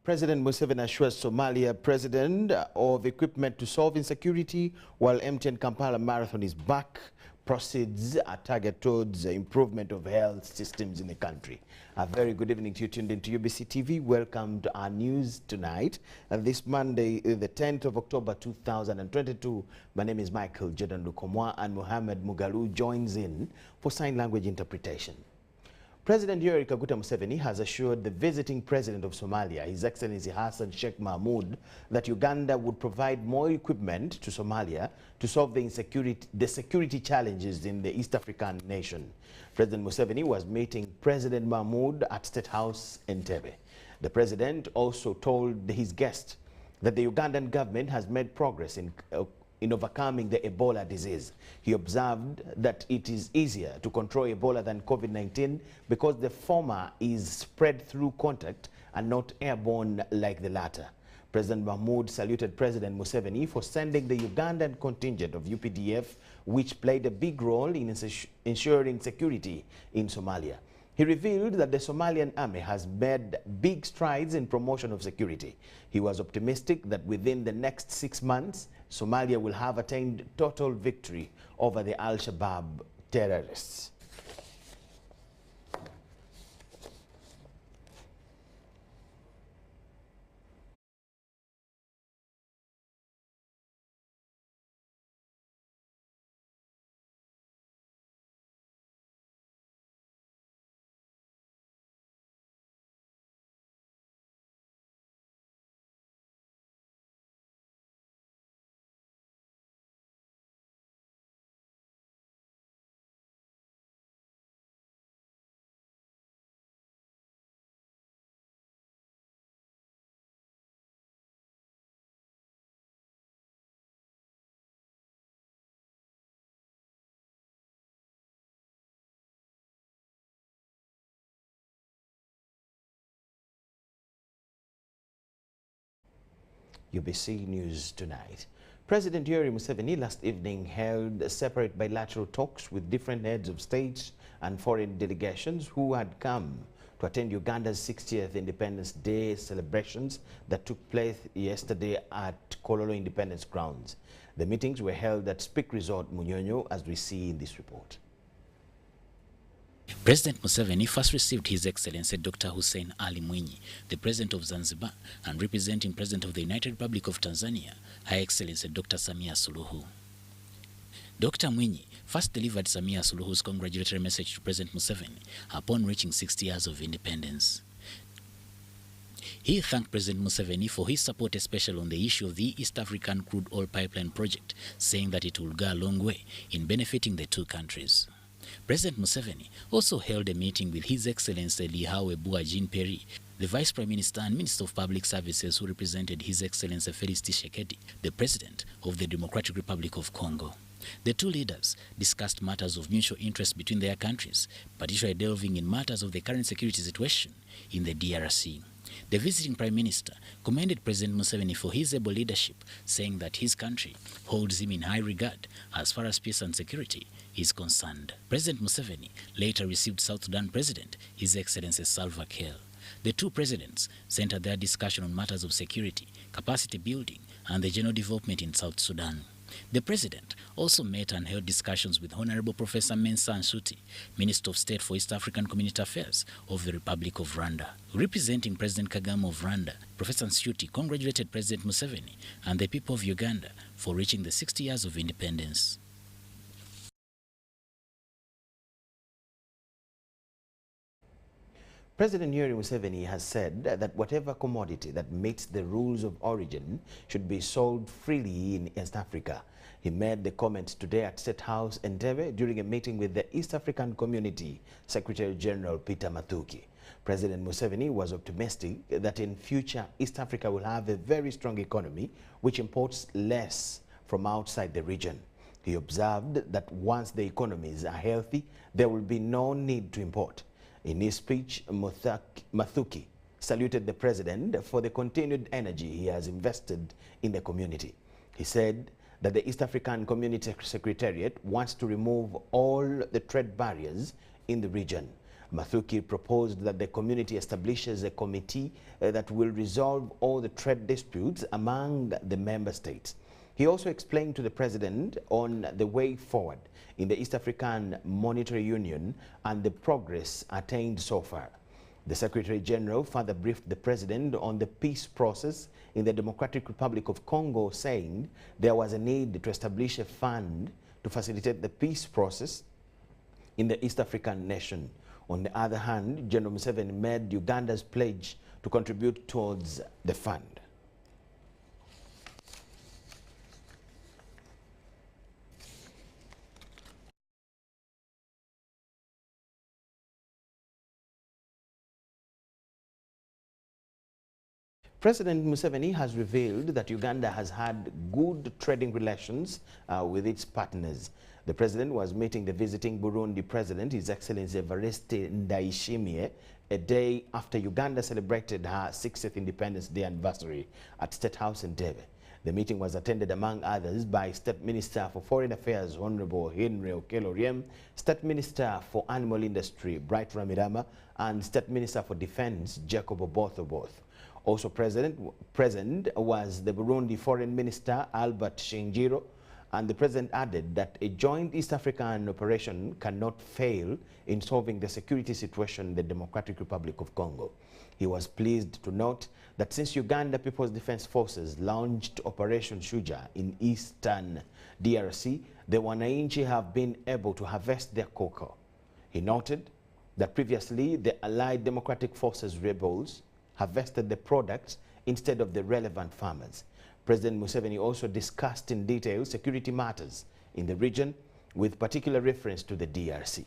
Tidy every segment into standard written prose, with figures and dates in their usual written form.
President Museveni assures Somalia president of equipment to solve insecurity, while MTN Kampala Marathon is back. Proceeds a target towards the improvement of health systems in the country. A very good evening to you tuned into UBC TV. Welcome to our news tonight. This Monday, the 10th of October 2022. My name is Michael Jordan Lukomwa, and Mohamed Mugalu joins in for sign language interpretation. President Yoweri Kaguta Museveni has assured the visiting president of Somalia, His Excellency Hassan Sheikh Mahmoud, that Uganda would provide more equipment to Somalia to solve the security challenges in the East African nation. President Museveni was meeting President Mahmoud at State House Entebbe. The president also told his guest that the Ugandan government has made progress in overcoming the Ebola disease. He observed that it is easier to control Ebola than COVID-19 because the former is spread through contact and not airborne like the latter. President Mahmoud saluted President Museveni for sending the Ugandan contingent of UPDF, which played a big role in ensuring security in Somalia. He revealed that the Somalian army has made big strides in promotion of security. He was optimistic that within the next 6 months, Somalia will have attained total victory over the Al-Shabaab terrorists. UBC News Tonight. President Yoweri Museveni last evening held separate bilateral talks with different heads of states and foreign delegations who had come to attend Uganda's 60th Independence Day celebrations that took place yesterday at Kololo Independence Grounds. The meetings were held at Speak Resort Munyonyo, as we see in this report. President Museveni first received His Excellency Dr. Hussein Ali Mwinyi, the President of Zanzibar, and representing President of the United Republic of Tanzania, Her Excellency Dr. Samia Suluhu. Dr. Mwinyi first delivered Samia Suluhu's congratulatory message to President Museveni upon reaching 60 years of independence. He thanked President Museveni for his support, especially on the issue of the East African Crude Oil Pipeline project, saying that it will go a long way in benefiting the two countries. President Museveni also held a meeting with His Excellency Lihawe Bua-Jean-Pierre, the Vice Prime Minister and Minister of Public Services, who represented His Excellency Felix Tshisekedi, the President of the Democratic Republic of Congo. The two leaders discussed matters of mutual interest between their countries, particularly delving in matters of the current security situation in the DRC. The visiting Prime Minister commended President Museveni for his able leadership, saying that his country holds him in high regard as far as peace and security is concerned. President Museveni later received South Sudan President His Excellency Salva Kiir. The two presidents centered their discussion on matters of security, capacity building, and the general development in South Sudan. The president also met and held discussions with Honorable Professor Mensa Nshuti, Minister of State for East African Community Affairs of the Republic of Rwanda. Representing President Kagame of Rwanda, Professor Nshuti congratulated President Museveni and the people of Uganda for reaching the 60 years of independence. President Yoweri Museveni has said that whatever commodity that meets the rules of origin should be sold freely in East Africa. He made the comments today at State House Entebbe during a meeting with the East African Community Secretary General Peter Mathuki. President Museveni was optimistic that in future East Africa will have a very strong economy which imports less from outside the region. He observed that once the economies are healthy, there will be no need to import. In his speech, Mathuki saluted the president for the continued energy he has invested in the community. He said that the East African Community Secretariat wants to remove all the trade barriers in the region. Mathuki proposed that the community establishes a committee that will resolve all the trade disputes among the member states. He also explained to the president on the way forward in the East African Monetary Union and the progress attained so far. The Secretary General further briefed the president on the peace process in the Democratic Republic of Congo, saying there was a need to establish a fund to facilitate the peace process in the East African nation. On the other hand, General Museveni made Uganda's pledge to contribute towards the fund. President Museveni has revealed that Uganda has had good trading relations with its partners. The president was meeting the visiting Burundi president, His Excellency Evariste Ndayishimiye, a day after Uganda celebrated her 60th Independence Day anniversary at State House in Entebbe. The meeting was attended, among others, by State Minister for Foreign Affairs, Honorable Henry Okello Oryem, State Minister for Animal Industry, Bright Ramirama, and State Minister for Defense, Jacob Oboth. Also present was the Burundi Foreign Minister, Albert Shingiro, and the president added that a joint East African operation cannot fail in solving the security situation in the Democratic Republic of Congo. He was pleased to note that since Uganda People's Defense Forces launched Operation Shuja in eastern DRC, the Wananchi have been able to harvest their cocoa. He noted that previously the Allied Democratic Forces rebels harvested the products instead of the relevant farmers. President Museveni also discussed in detail security matters in the region, with particular reference to the DRC.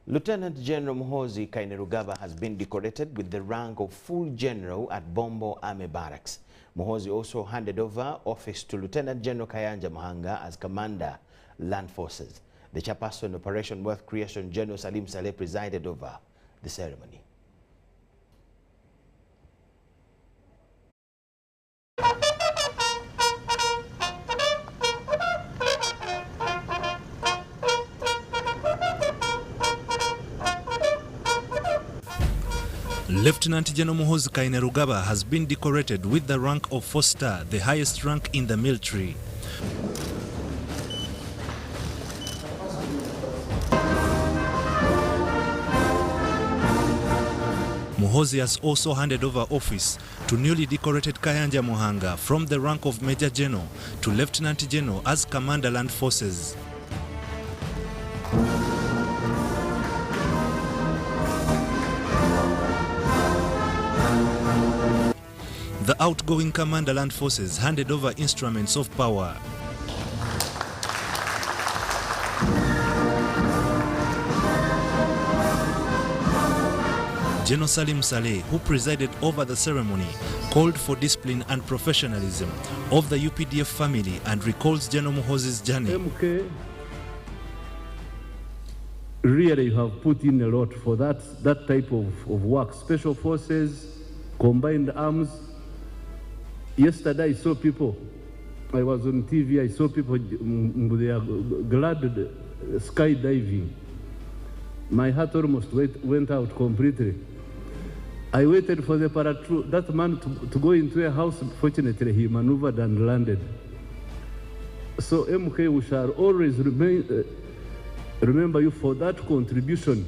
Lieutenant General Muhoozi Kainerugaba has been decorated with the rank of Full General at Bombo Army Barracks. Muhoozi also handed over office to Lieutenant General Kayanja Muhanga as Commander, Land Forces. The chairperson, Operation Wealth Creation, General Salim Saleh, presided over the ceremony. Lieutenant General Muhoozi Kainerugaba has been decorated with the rank of 4-star, the highest rank in the military. Muhoozi has also handed over office to newly decorated Kayanja Muhanga from the rank of Major General to Lieutenant General as Commander, Land Forces. The outgoing Commander, Land Forces, handed over instruments of power. General Salim Saleh, who presided over the ceremony, called for discipline and professionalism of the UPDF family and recalls General Muhoozi's journey. MK, really you have put in a lot for that type of work. Special Forces, Combined Arms. Yesterday I saw people, I was on TV, I saw people, they are glad skydiving. My heart almost went out completely. I waited for the paratroop, that man to go into a house. Fortunately, he maneuvered and landed. So MK, we shall always remember you for that contribution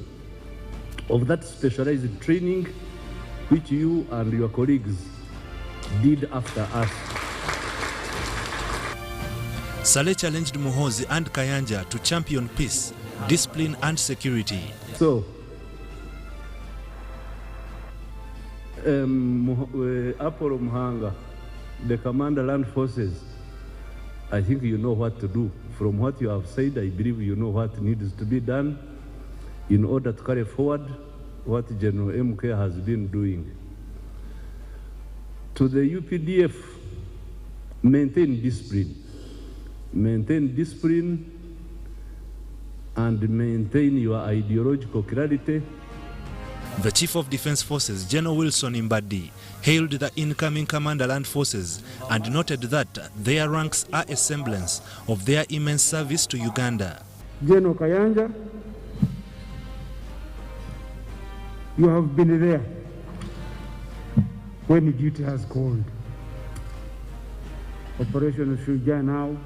of that specialized training which you and your colleagues did after us. Saleh challenged Muhoozi and Kayanja to champion peace, discipline and security. So, Apollo Muhanga, the Commander, Land Forces, I think you know what to do. From what you have said, I believe you know what needs to be done in order to carry forward what General MK has been doing. to the UPDF, maintain discipline and maintain your ideological clarity. The Chief of Defense Forces, General Wilson Mbadi, hailed the incoming Commander Land Forces and noted that their ranks are a semblance of their immense service to Uganda. General Kayanja, you have been there when duty has called. Operation Shujaa now,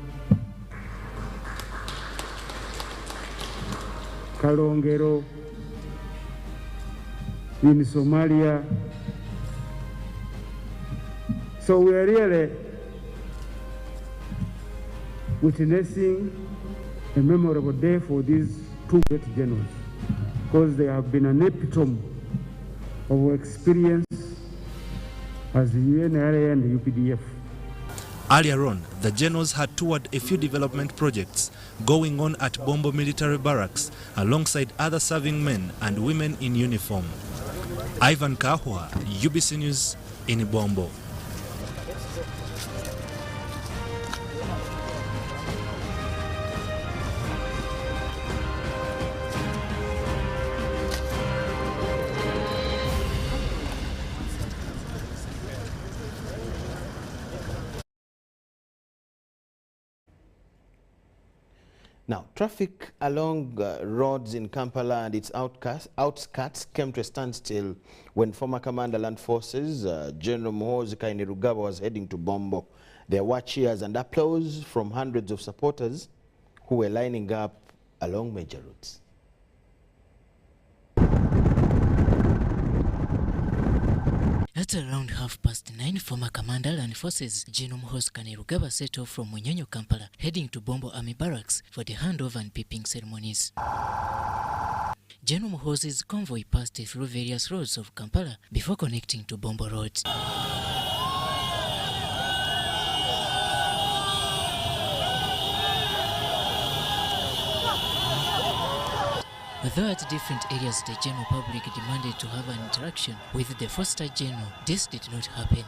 Kalongero, in Somalia. So we are really witnessing a memorable day for these two great generals, because they have been an epitome of experience as the UNRA and the UPDF. Earlier on, the generals had toured a few development projects going on at Bombo Military Barracks alongside other serving men and women in uniform. Ivan Kahwa, UBC News in Bombo. Now, traffic along roads in Kampala and its outskirts came to a standstill when former Commander Land Forces, General Muhoozi Kainerugaba, was heading to Bombo. There were cheers and applause from hundreds of supporters who were lining up along major routes. At around 9:30, former Commander Land Forces General Muhoozi Kainerugaba set off from Munyonyo, Kampala, heading to Bombo Army Barracks for the handover and peeping ceremonies. General Muhoozi's convoy passed through various roads of Kampala before connecting to Bombo Road. Although at different areas the general public demanded to have an interaction with the foster general, this did not happen.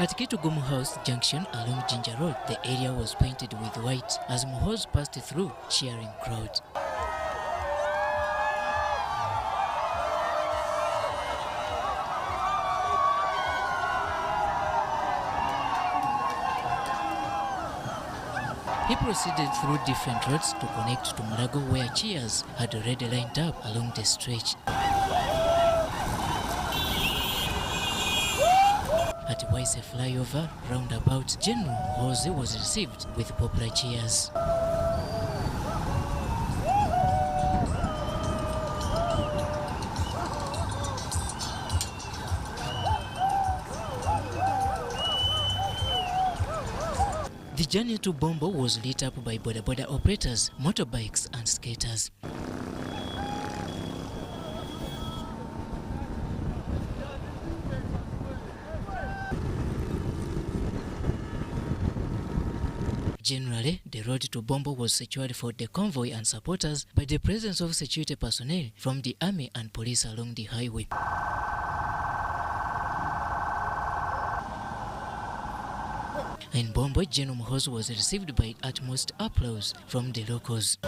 At Kitugumu House Junction along Ginger Road, the area was painted with white as Muhoozi passed through, cheering crowd. He proceeded through different roads to connect to Mulago, where cheers had already lined up along the stretch. At Waise flyover roundabout, General Muhoozi was received with popular cheers. The journey to Bombo was lit up by boda operators, motorbikes and skaters. Generally, the road to Bombo was secured for the convoy and supporters by the presence of security personnel from the army and police along the highway. In Bombo, General Muhoozi was received by utmost applause from the locals.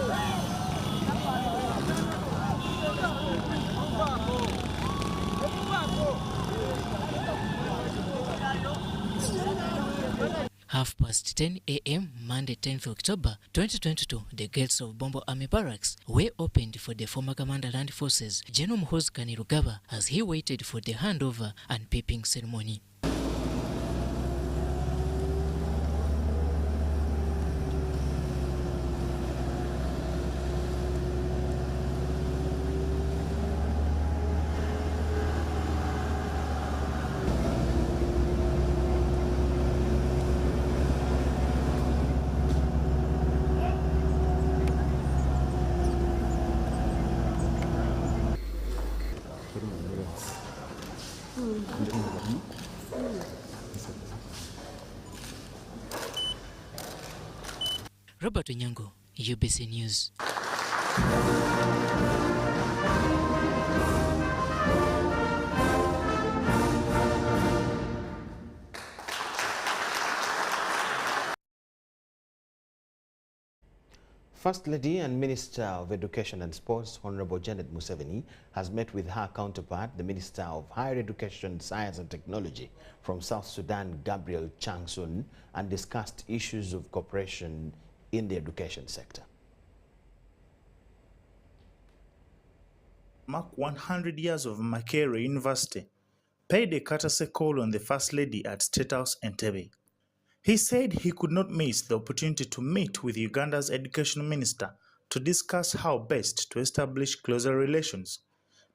Half past 10 a.m. Monday 10th October 2022, the gates of Bombo Army Barracks were opened for the former Commander Land Forces General Muhoozi Kainerugaba as he waited for the handover and peeping ceremony. Robert Onyango, UBC News. First Lady and Minister of Education and Sports, Honorable Janet Museveni, has met with her counterpart, the Minister of Higher Education, Science and Technology from South Sudan, Gabriel Changsun, and discussed issues of cooperation in the education sector. Mark 100 years of Makerere University paid a courtesy call on the First Lady at State House Entebbe. He said he could not miss the opportunity to meet with Uganda's education minister to discuss how best to establish closer relations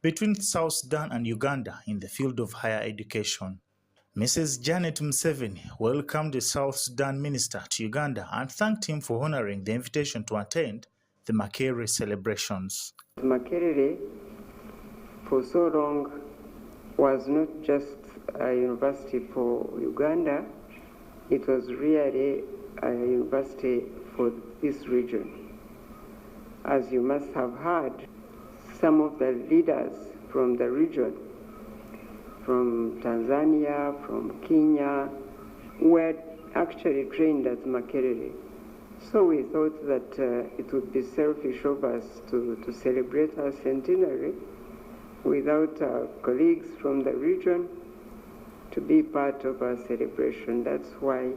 between South Sudan and Uganda in the field of higher education. Mrs. Janet Museveni welcomed the South Sudan minister to Uganda and thanked him for honoring the invitation to attend the Makerere celebrations. Makerere, for so long, was not just a university for Uganda, it was really a university for this region. As you must have heard, some of the leaders from the region, from Tanzania, from Kenya, were actually trained at Makerere. So we thought that it would be selfish of us to celebrate our centenary without our colleagues from the region to be part of our celebration. That's why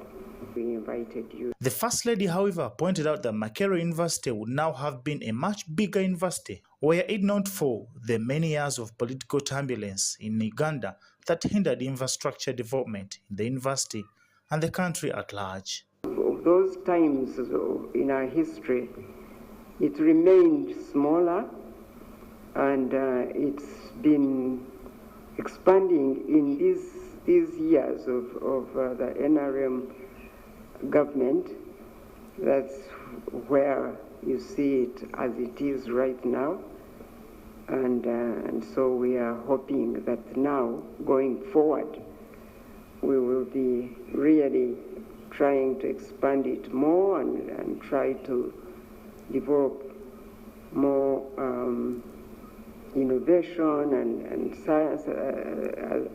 we invited you. The First Lady, however, pointed out that Makerere University would now have been a much bigger university, were it not for the many years of political turbulence in Uganda that hindered infrastructure development in the university and the country at large. Of those times in our history, it remained smaller, and it's been expanding in these years of the NRM government. That's where you see it as it is right now. And so we are hoping that now, going forward, we will be really trying to expand it more and try to develop more innovation and science.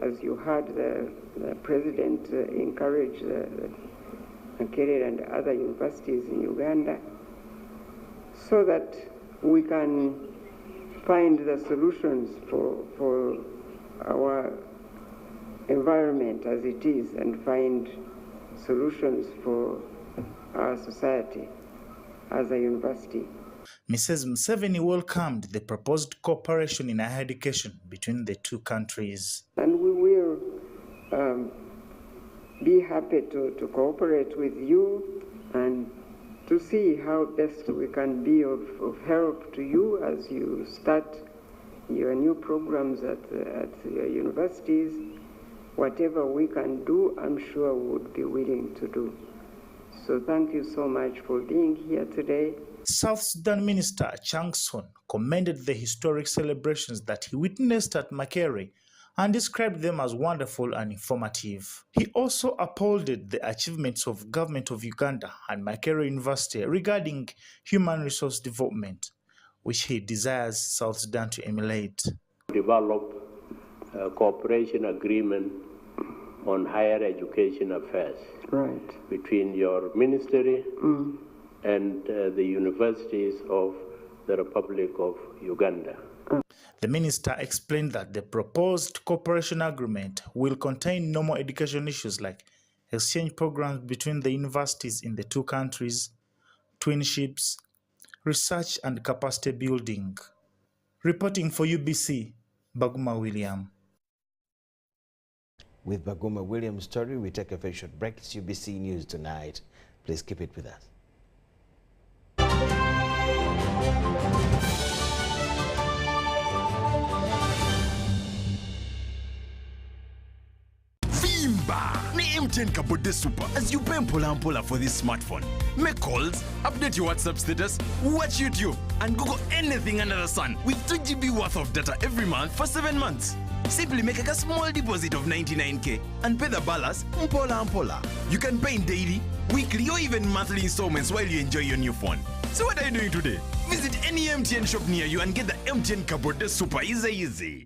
As you heard, the president encouraged the Makerere and other universities in Uganda so that we can find the solutions for our environment as it is and find solutions for our society as a university. Mrs. Museveni welcomed the proposed cooperation in higher education between the two countries. And we will be happy to cooperate with you and to see how best we can be of help to you as you start your new programs at your universities. Whatever we can do, I'm sure we would be willing to do. So thank you so much for being here today. South Sudan Minister Changsun commended the historic celebrations that he witnessed at Makerere and described them as wonderful and informative. He also applauded the achievements of Government of Uganda and Makerere University regarding human resource development, which he desires South Sudan to emulate. Develop a cooperation agreement on higher education affairs between your ministry and the universities of the Republic of Uganda. The minister explained that the proposed cooperation agreement will contain normal education issues like exchange programs between the universities in the two countries, twinships, research and capacity building. Reporting for UBC, Baguma William. With Baguma William's story, we take a very short break. It's UBC News tonight. Please keep it with us. Ni MTN Kabode Super as you pay mpola for this smartphone. Make calls, update your WhatsApp status, watch YouTube, and Google anything under the sun with 2 GB worth of data every month for 7 months. Simply make a small deposit of 99k and pay the balance mpola. You can pay in daily, weekly or even monthly installments while you enjoy your new phone. So what are you doing today? Visit any MTN shop near you and get the MTN Kabode super easy.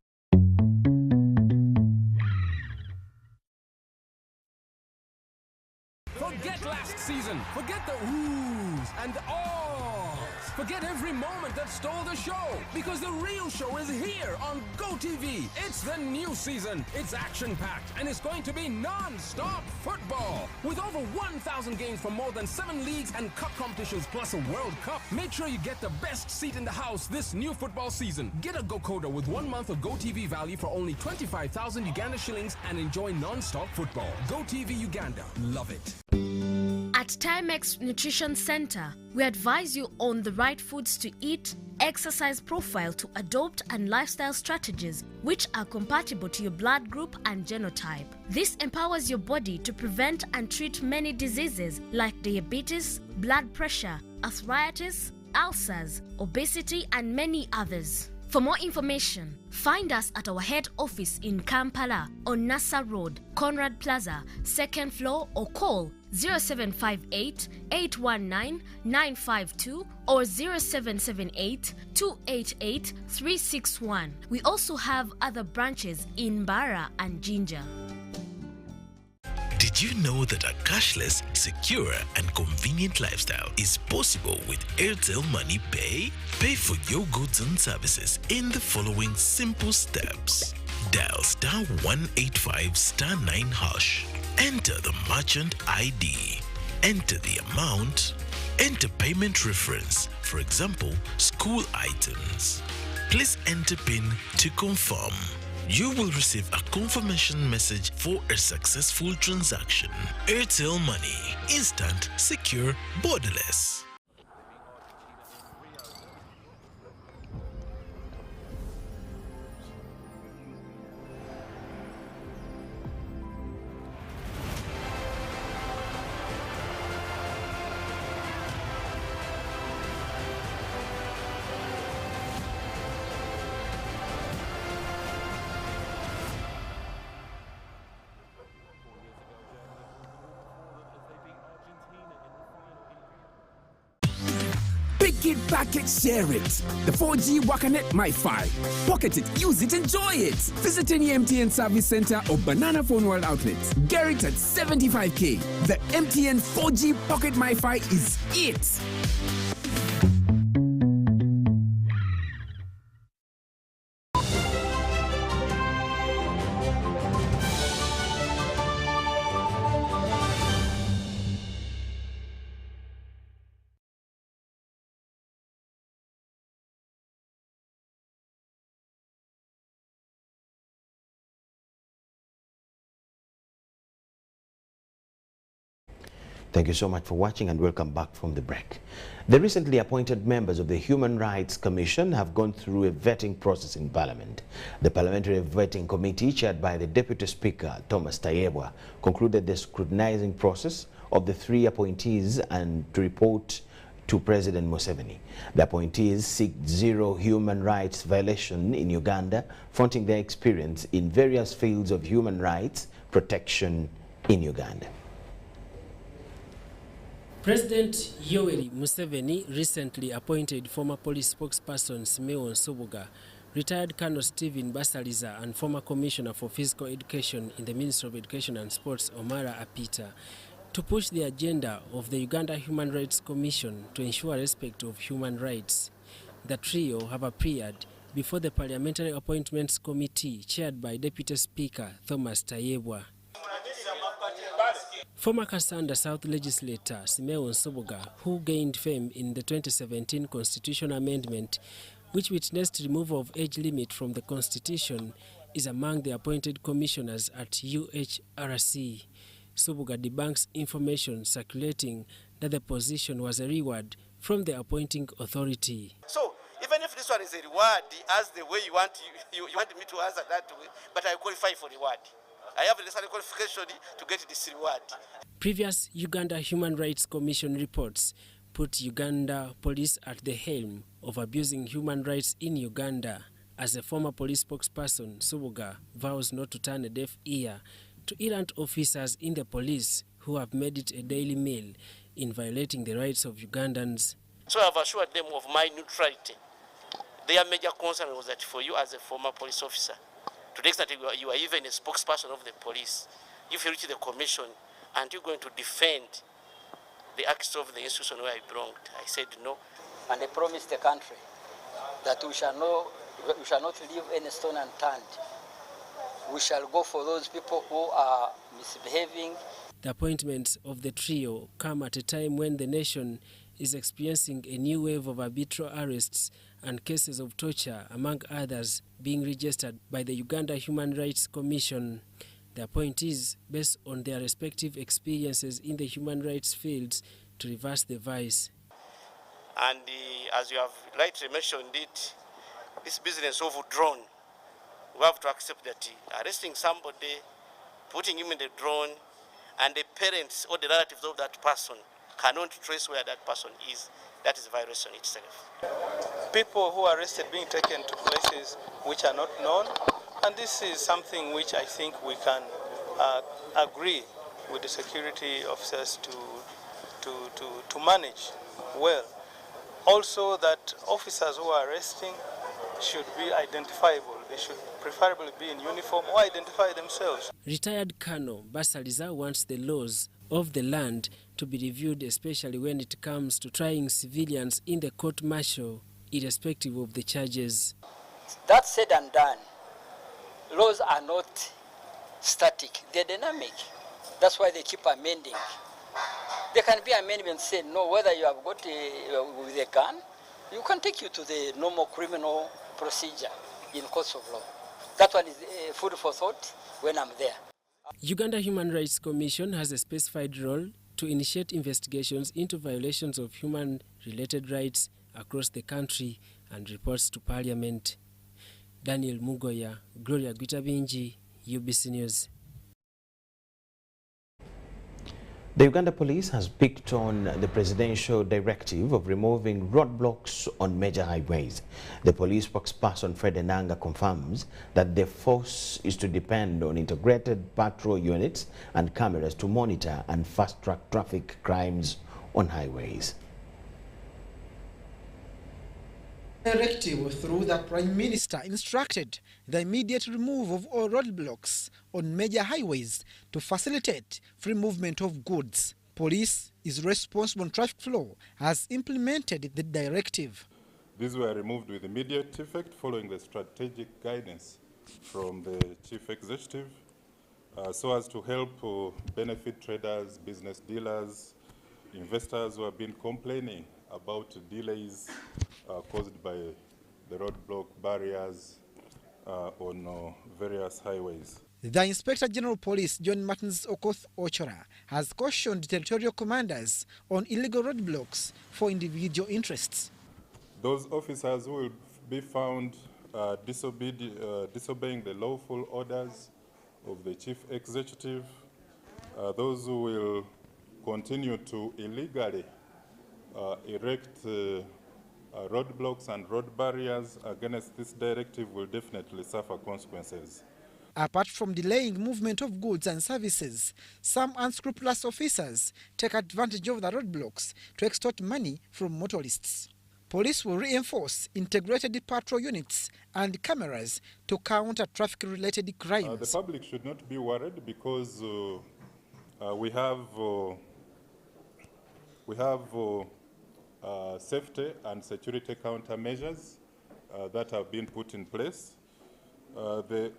Forget last season. Forget the oohs and ahs. Forget every moment that stole the show. Because the real show is here on GoTV. It's the new season. It's action-packed and it's going to be non-stop football. With over 1,000 games from more than 7 leagues and cup competitions plus a World Cup. Make sure you get the best seat in the house this new football season. Get a GoCoder with 1 month of GoTV value for only 25,000 Uganda shillings and enjoy non-stop football. GoTV Uganda. Love it. At Timex Nutrition Center, we advise you on the right foods to eat, exercise profile to adopt, and lifestyle strategies which are compatible to your blood group and genotype. This empowers your body to prevent and treat many diseases like diabetes, blood pressure, arthritis, ulcers, obesity, and many others. For more information, find us at our head office in Kampala on Nassa Road, Conrad Plaza, 2nd floor, or call 0758 819 952 or 0778 288 361. We also have other branches in Mbara and Jinja. Did you know that a cashless, secure, and convenient lifestyle is possible with Airtel Money Pay? Pay for your goods and services in the following simple steps. Dial *185*9#. Enter the merchant ID. Enter the amount. Enter payment reference, for example, school items. Please enter PIN to confirm. You will receive a confirmation message for a successful transaction. Airtel Money. Instant, secure, borderless. It, pack it, share it. The 4G Wakanet MiFi. Pocket it, use it, enjoy it. Visit any MTN Service Center or Banana Phone World outlets. Get it at 75k. The MTN 4G Pocket MiFi is it. Thank you so much for watching and welcome back from the break. The recently appointed members of the Human Rights Commission have gone through a vetting process in Parliament. The Parliamentary Vetting Committee, chaired by the Deputy Speaker, Thomas Tayebwa, concluded the scrutinizing process of the 3 appointees and to report to President Museveni. The appointees seek zero human rights violation in Uganda, fronting their experience in various fields of human rights protection in Uganda. President Yoweri Museveni recently appointed former police spokesperson Simeon Nsubuga, retired Colonel Stephen Basaliza, and former Commissioner for Physical Education in the Ministry of Education and Sports, Omara Apita, to push the agenda of the Uganda Human Rights Commission to ensure respect of human rights. The trio have appeared before the Parliamentary Appointments Committee, chaired by Deputy Speaker Thomas Tayebwa. Former Kasanda South legislator Simeon Nsubuga, who gained fame in the 2017 constitutional amendment, which witnessed removal of age limit from the constitution, is among the appointed commissioners at UHRC. Nsubuga debunks information circulating that the position was a reward from the appointing authority. So, even if this one is a reward, as the way you want me to answer that way, but I qualify for reward. I have a necessary qualification to get this reward. Previous Uganda Human Rights Commission reports put Uganda police at the helm of abusing human rights in Uganda. As a former police spokesperson, Subuga vows not to turn a deaf ear to errant officers in the police who have made it a daily meal in violating the rights of Ugandans. So I've assured them of my neutrality. Their major concern was that for you as a former police officer, to the extent you are even a spokesperson of the police, if you reach the commission and you're going to defend the acts of the institution where I belonged, I said no. And they promised the country that we shall not leave any stone unturned. We shall go for those people who are misbehaving. The appointments of the trio come at a time when the nation is experiencing a new wave of arbitrary arrests and cases of torture, among others, being registered by the Uganda Human Rights Commission. The appointees, based on their respective experiences in the human rights fields, to reverse the vice. And as you have rightly mentioned it, this business of drone, we have to accept that arresting somebody, putting him in the drone, and the parents or the relatives of that person cannot trace where that person is. That is a violation itself. People who are arrested being taken to places which are not known, and this is something which I think we can agree with the security officers to manage well. Also that officers who are arresting should be identifiable. They should preferably be in uniform or identify themselves. Retired Colonel Basaliza wants the laws of the land to be reviewed, especially when it comes to trying civilians in the court-martial, irrespective of the charges. That said and done, laws are not static, they're dynamic. That's why they keep amending. There can be amendments saying, no, whether you have got with a gun, you can take you to the normal criminal procedure in courts of law. That one is food for thought when I'm there. Uganda Human Rights Commission has a specified role to initiate investigations into violations of human-related rights across the country and reports to Parliament. Daniel Mugoya, Gloria Gwitabinji, UBC News. The Uganda Police has picked on the presidential directive of removing roadblocks on major highways. The police spokesperson Fred Enanga confirms that the force is to depend on integrated patrol units and cameras to monitor and fast-track traffic crimes on highways. Directive through the Prime Minister instructed the immediate removal of all roadblocks on major highways to facilitate free movement of goods. Police is responsible on traffic flow has implemented the directive. These were removed with immediate effect following the strategic guidance from the Chief Executive so as to help benefit traders, business dealers, investors who have been complaining about delays caused by the roadblock barriers on various highways. The Inspector General Police, John Martins Okoth Ochora, has cautioned territorial commanders on illegal roadblocks for individual interests. Those officers who will be found disobeying the lawful orders of the Chief Executive, those who will continue to illegally erect roadblocks and road barriers against this directive will definitely suffer consequences. Apart from delaying movement of goods and services, some unscrupulous officers take advantage of the roadblocks to extort money from motorists. Police will reinforce integrated patrol units and cameras to counter traffic-related crimes. The public should not be worried because we have safety and security countermeasures that have been put in place. The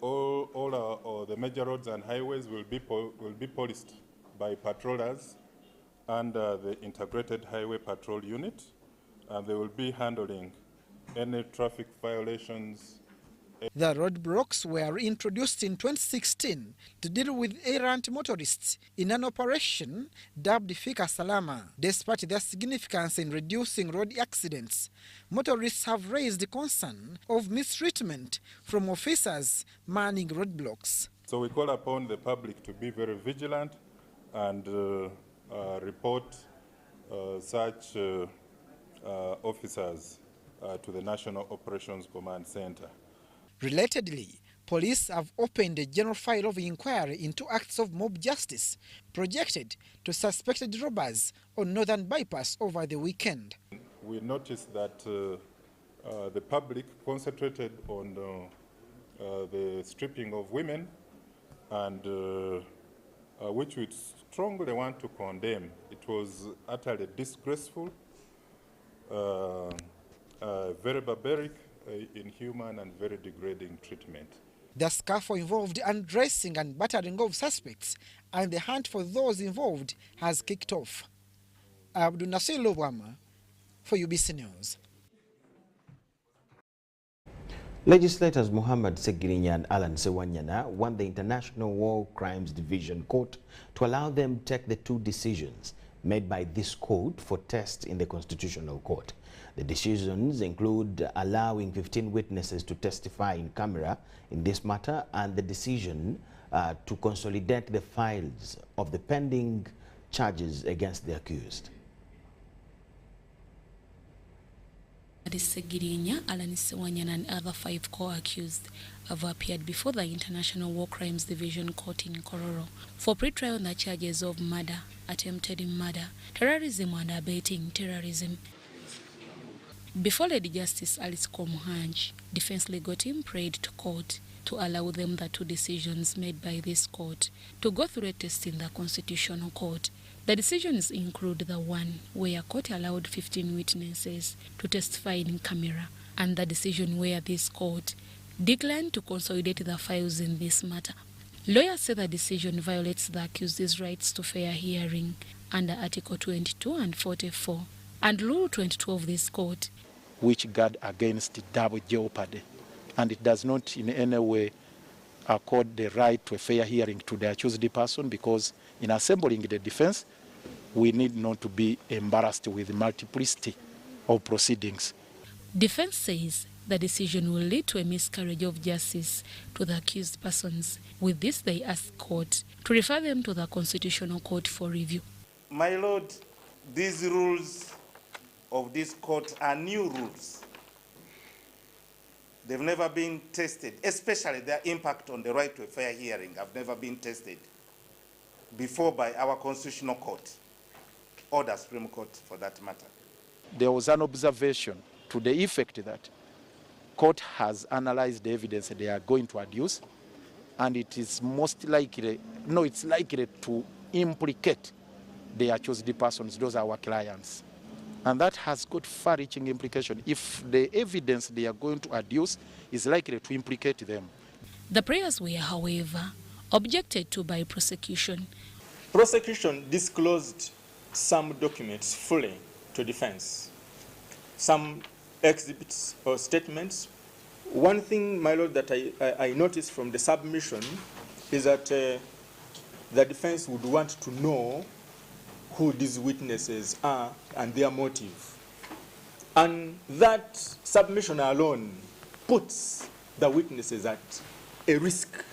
major roads and highways will be policed by patrollers under the Integrated Highway Patrol Unit, and they will be handling any traffic violations. The roadblocks were introduced in 2016 to deal with errant motorists in an operation dubbed Fika Salama. Despite their significance in reducing road accidents, motorists have raised the concern of mistreatment from officers manning roadblocks. So we call upon the public to be very vigilant and report such officers to the National Operations Command Center. Relatedly, police have opened a general file of inquiry into acts of mob justice projected to suspected robbers on Northern Bypass over the weekend. We noticed that the public concentrated on the stripping of women, and which we strongly want to condemn. It was utterly disgraceful, very barbaric, inhuman, and very degrading treatment. The scuffle involved undressing and battering of suspects, and the hunt for those involved has kicked off. Abdul Nasir Lobwama for UBC News. Legislators Muhammad Segirinya and Alan Sewanyana want the International War Crimes Division Court to allow them to take the two decisions made by this court for test in the Constitutional Court. The decisions include allowing 15 witnesses to testify in camera in this matter, and the decision to consolidate the files of the pending charges against the accused. Segirinya, Alan Sewanyana and other 5 co-accused have appeared before the International War Crimes Division Court in Kororo for pre-trial on the charges of murder, attempted murder, terrorism and abetting terrorism. Before Lady Justice Alice Komuhanji, defense legal team prayed to court to allow them the two decisions made by this court to go through a test in the Constitutional Court. The decisions include the one where court allowed 15 witnesses to testify in camera, and the decision where this court declined to consolidate the files in this matter. Lawyers say the decision violates the accused's rights to fair hearing under Article 22 and 44 and Rule 22 of this court, which guard against double jeopardy, and it does not in any way accord the right to a fair hearing to the accused person, because in assembling the defense, we need not to be embarrassed with multiplicity of proceedings. Defense says the decision will lead to a miscarriage of justice to the accused persons. With this, they ask court to refer them to the Constitutional Court for review. My Lord, these rules of this court are new rules. They've never been tested, especially their impact on the right to a fair hearing have never been tested before by our Constitutional Court, or the Supreme Court for that matter. There was an observation to the effect that court has analyzed the evidence they are going to adduce, and it is most likely, it's likely to implicate the accused persons, those are our clients. And that has got far-reaching implication if the evidence they are going to adduce is likely to implicate them. The prayers were, however, objected to by prosecution. Prosecution disclosed some documents fully to defense, some exhibits or statements. One thing, my Lord, that I noticed from the submission is that the defense would want to know who these witnesses are and their motive. And that submission alone puts the witnesses at a risk.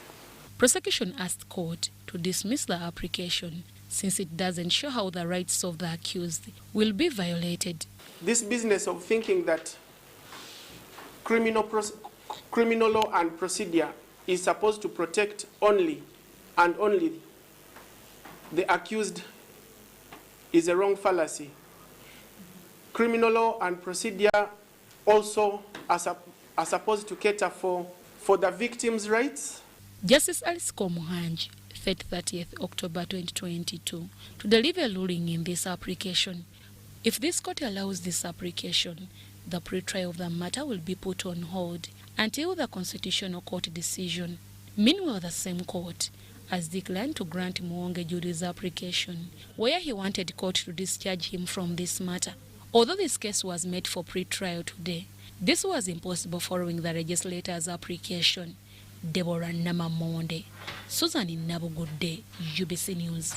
Prosecution asked court to dismiss the application since it doesn't show how the rights of the accused will be violated. This business of thinking that criminal law and procedure is supposed to protect only and only the accused is a wrong fallacy. Criminal law and procedure also are supposed to cater for the victim's rights. Justice Alice Komuhanji, 30th October 2022, to deliver a ruling in this application. If this court allows this application, the pre-trial of the matter will be put on hold until the Constitutional Court decision. Meanwhile, the same court has declined to grant Mwonge Judy's application, where he wanted court to discharge him from this matter. Although this case was made for pre-trial today, this was impossible following the legislator's application. Deborah Namamonde, Susan Nabugudde, UBC News.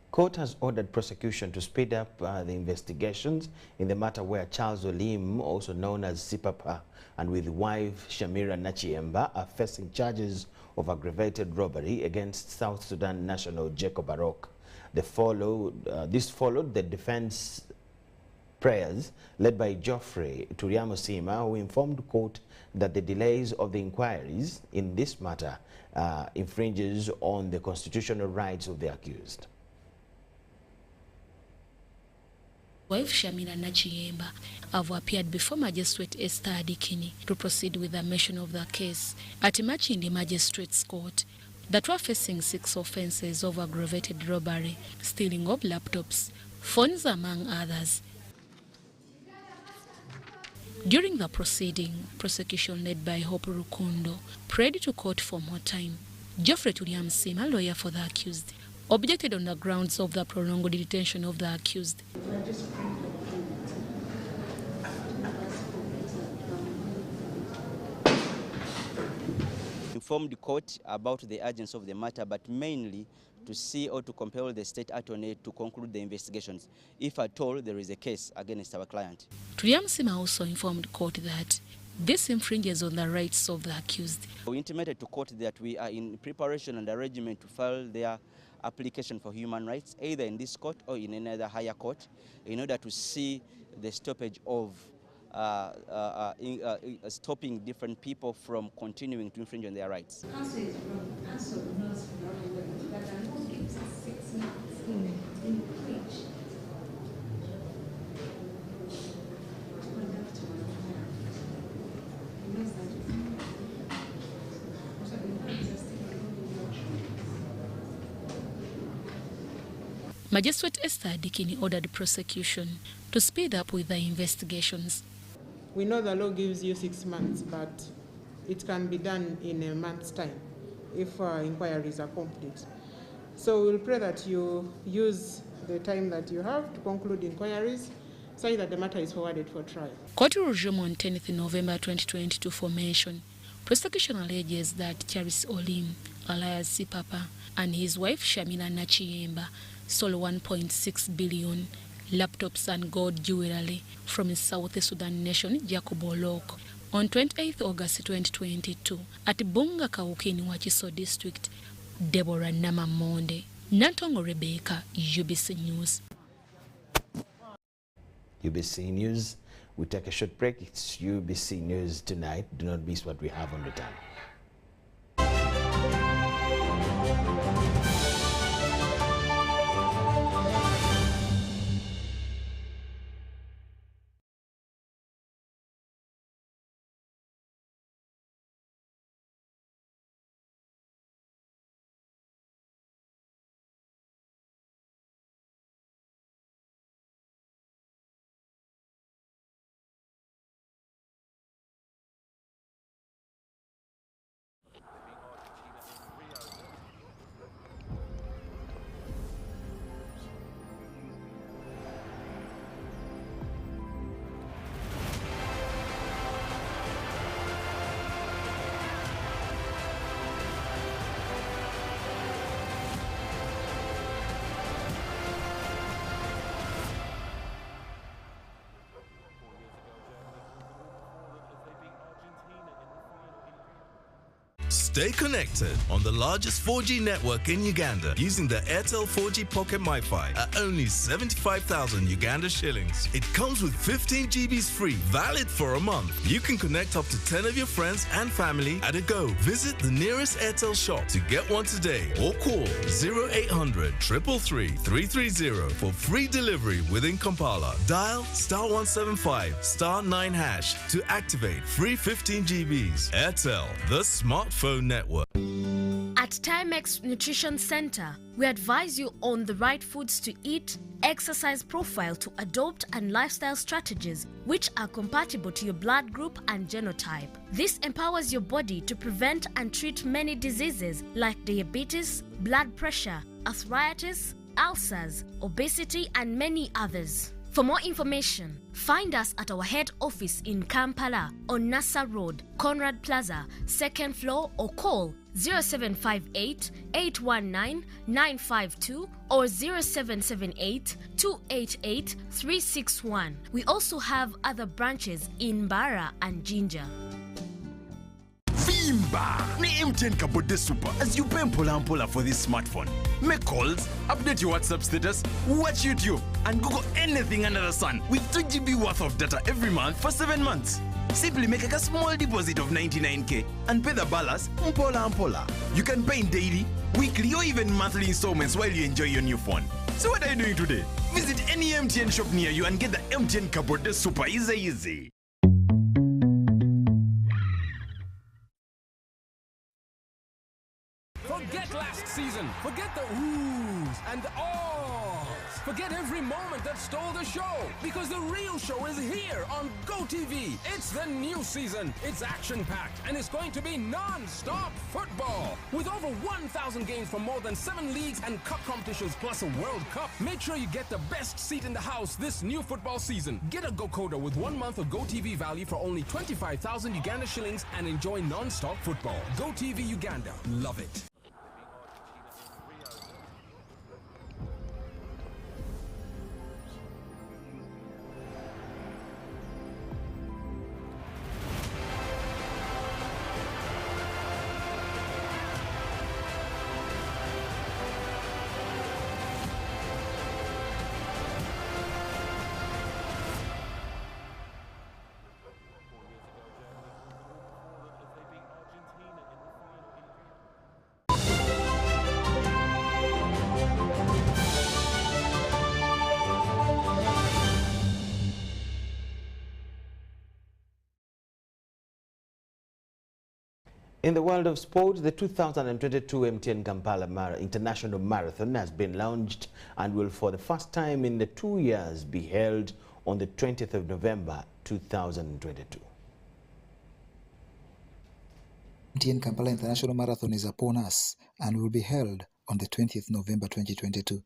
Court has ordered prosecution to speed up the investigations in the matter where Charles Olim, also known as Sipapa, and with wife Shamira Nachiemba are facing charges of aggravated robbery against South Sudan national Jacob Arok. This followed the defense prayers led by Geoffrey Turiamosima, who informed court that the delays of the inquiries in this matter infringes on the constitutional rights of the accused. Wife Shamina Nachiyemba have appeared before Magistrate Esther Adikini to proceed with the mention of the case at Machindi Magistrates Court that were facing 6 offences of aggravated robbery, stealing of laptops, phones among others. During the proceeding, prosecution led by Hope Rukundo prayed to court for more time. Geoffrey Turiamosima, lawyer for the accused, objected on the grounds of the prolonged detention of the accused. Informed the court about the urgency of the matter, but mainly to see or to compel the state attorney to conclude the investigations, if at all there is a case against our client. Turiamosima also informed court that this infringes on the rights of the accused. We intimated to court that we are in preparation and arrangement to file their application for human rights, either in this court or in another higher court, in order to see the stoppage of stopping different people from continuing to infringe on their rights. Magistrate Esther Adikini ordered prosecution to speed up with the investigations. We know the law gives you 6 months, but it can be done in a month's time if inquiries are complete. So we'll pray that you use the time that you have to conclude inquiries so that the matter is forwarded for trial. Court will resume on 10th November 2022 for mention. Prosecution alleges that Charis Olim, alias Sipapa, and his wife Shamina Nachiyemba stole 1.6 billion laptops and gold jewelry from the South Sudan nation Jacob Olok on 28th August 2022 at Bunga Kawukini Wachiso district. Deborah Namamonde, Nantongo Rebecca, UBC News. UBC News. We take a short break. It's UBC News tonight. Do not miss what we have on return. Stay connected on the largest 4G network in Uganda using the Airtel 4G Pocket MiFi at only 75,000 Uganda shillings. It comes with 15 GBs free, valid for a month. You can connect up to 10 of your friends and family at a go. Visit the nearest Airtel shop to get one today or call 0800 333 330 for free delivery within Kampala. Dial *175 *9# to activate free 15 GBs. Airtel, the smartphone network. At Timex Nutrition Center, we advise you on the right foods to eat, exercise profile to adopt, and lifestyle strategies which are compatible to your blood group and genotype. This empowers your body to prevent and treat many diseases like diabetes, blood pressure, arthritis, ulcers, obesity, and many others. For more information, find us at our head office in Kampala on Nassa Road, Conrad Plaza, 2nd floor, or call 0758 819 952 or 0778 288 361. We also have other branches in Bara and Jinja. Imba! Ni MTN Kabode Super as you pay mpola for this smartphone. Make calls, update your WhatsApp status, watch YouTube, and Google anything under the sun with 2 GB worth of data every month for 7 months. Simply make a small deposit of 99k and pay the balance mpola. You can pay in daily, weekly, or even monthly installments while you enjoy your new phone. So what are you doing today? Visit any MTN shop near you and get the MTN Kabode Super easy. Forget last season. Forget the oohs and ahs. Forget every moment that stole the show, because the real show is here on GoTV. It's the new season. It's action-packed, and it's going to be non-stop football. With over 1,000 games from more than 7 leagues and cup competitions, plus a World Cup. Make sure you get the best seat in the house this new football season. Get a GoCoder with 1 month of GoTV value for only 25,000 Uganda shillings and enjoy non-stop football. GoTV Uganda. Love it. In the world of sport, the 2022 MTN Kampala International Marathon has been launched and will for the first time in the 2 years be held on the 20th of November 2022. MTN Kampala International Marathon is upon us and will be held on the 20th November 2022.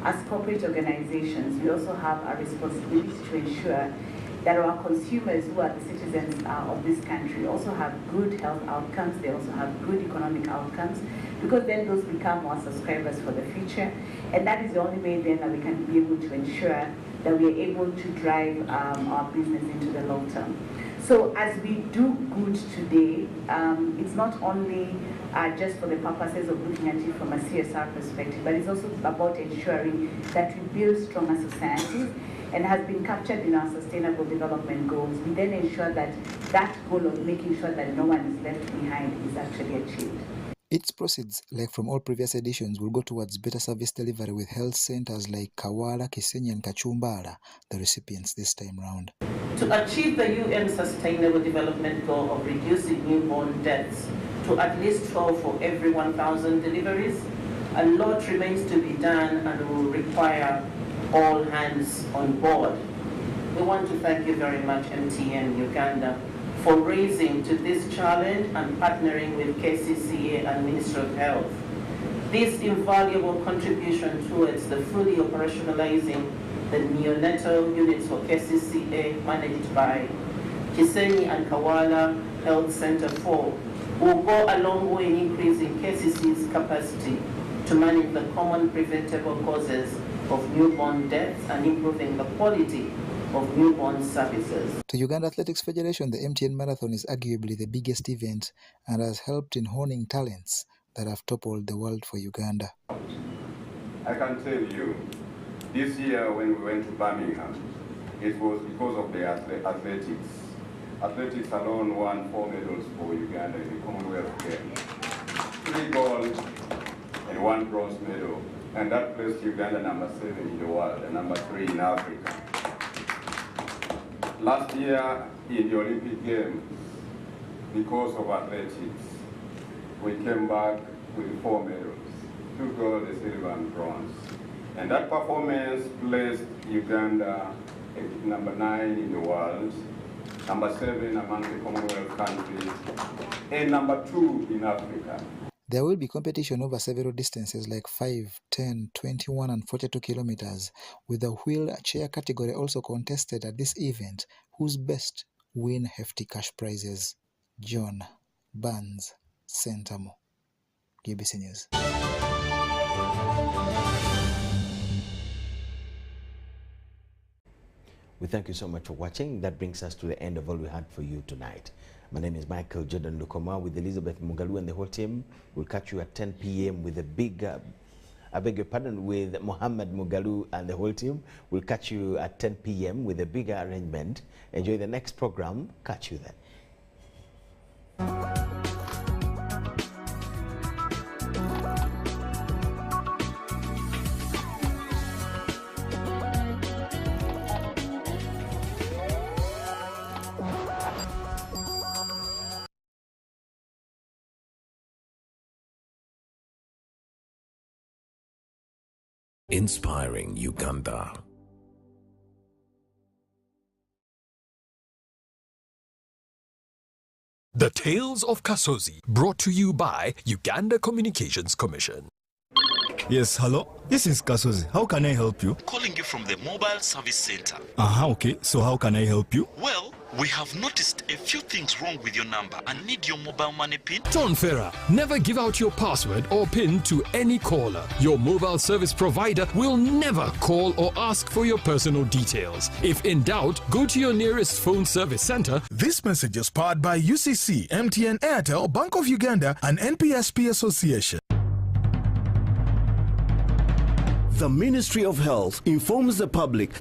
As corporate organizations, we also have a responsibility to ensure that our consumers, who are the citizens of this country, also have good health outcomes, they also have good economic outcomes, because then those become our subscribers for the future. And that is the only way then that we can be able to ensure that we are able to drive our business into the long term. So as we do good today, it's not only just for the purposes of looking at it from a CSR perspective, but it's also about ensuring that we build stronger societies, and has been captured in our sustainable development goals. We then ensure that that goal of making sure that no one is left behind is actually achieved. Its proceeds, like from all previous editions, will go towards better service delivery with health centers like Kawala, Kisenyi and Kachumbala, the recipients this time round. To achieve the UN Sustainable Development Goal of reducing newborn deaths to at least 12 for every 1,000 deliveries, a lot remains to be done and will require all hands on board. We want to thank you very much, MTN Uganda, for raising to this challenge and partnering with KCCA and Ministry of Health. This invaluable contribution towards the fully operationalizing the neonatal units for KCCA managed by Kisenyi and Kawala Health Center 4 will go a long way in increasing KCC's capacity to manage the common preventable causes of newborn deaths and improving the quality of newborn services. To Uganda Athletics Federation, the MTN Marathon is arguably the biggest event and has helped in honing talents that have toppled the world for Uganda. I can tell you, this year when we went to Birmingham, it was because of the athletics. Athletics alone won 4 medals for Uganda in the Commonwealth Games. 3 gold and 1 bronze medal. And that placed Uganda number 7 in the world and number 3 in Africa. Last year in the Olympic Games, because of athletics, we came back with 4 medals, 2 gold, a silver and bronze. And that performance placed Uganda at number 9 in the world, number 7 among the Commonwealth countries, and number 2 in Africa. There will be competition over several distances like 5, 10, 21 and 42 kilometers, with the wheelchair category also contested at this event, whose best win hefty cash prizes. John Barnes, Sentamo, GBC News. We thank you so much for watching. That brings us to the end of all we had for you tonight. My name is Michael Jordan Lukoma with Elizabeth Mugalu and the whole team. We'll catch you at 10 p.m. with a big, I beg your pardon, with Mohammed Mugalu and the whole team. We'll catch you at 10 p.m. with a bigger arrangement. Enjoy the next program. Catch you then. Inspiring Uganda. The Tales of Kasozi, brought to you by Uganda Communications Commission. Yes, hello? This is Kasozi. How can I help you? Calling you from the mobile service center. Okay. So how can I help you? Well, we have noticed a few things wrong with your number and need your mobile money PIN. John Ferrer, never give out your password or PIN to any caller. Your mobile service provider will never call or ask for your personal details. If in doubt, go to your nearest phone service center. This message is powered by UCC, MTN, Airtel, Bank of Uganda, and NPSP Association. The Ministry of Health informs the public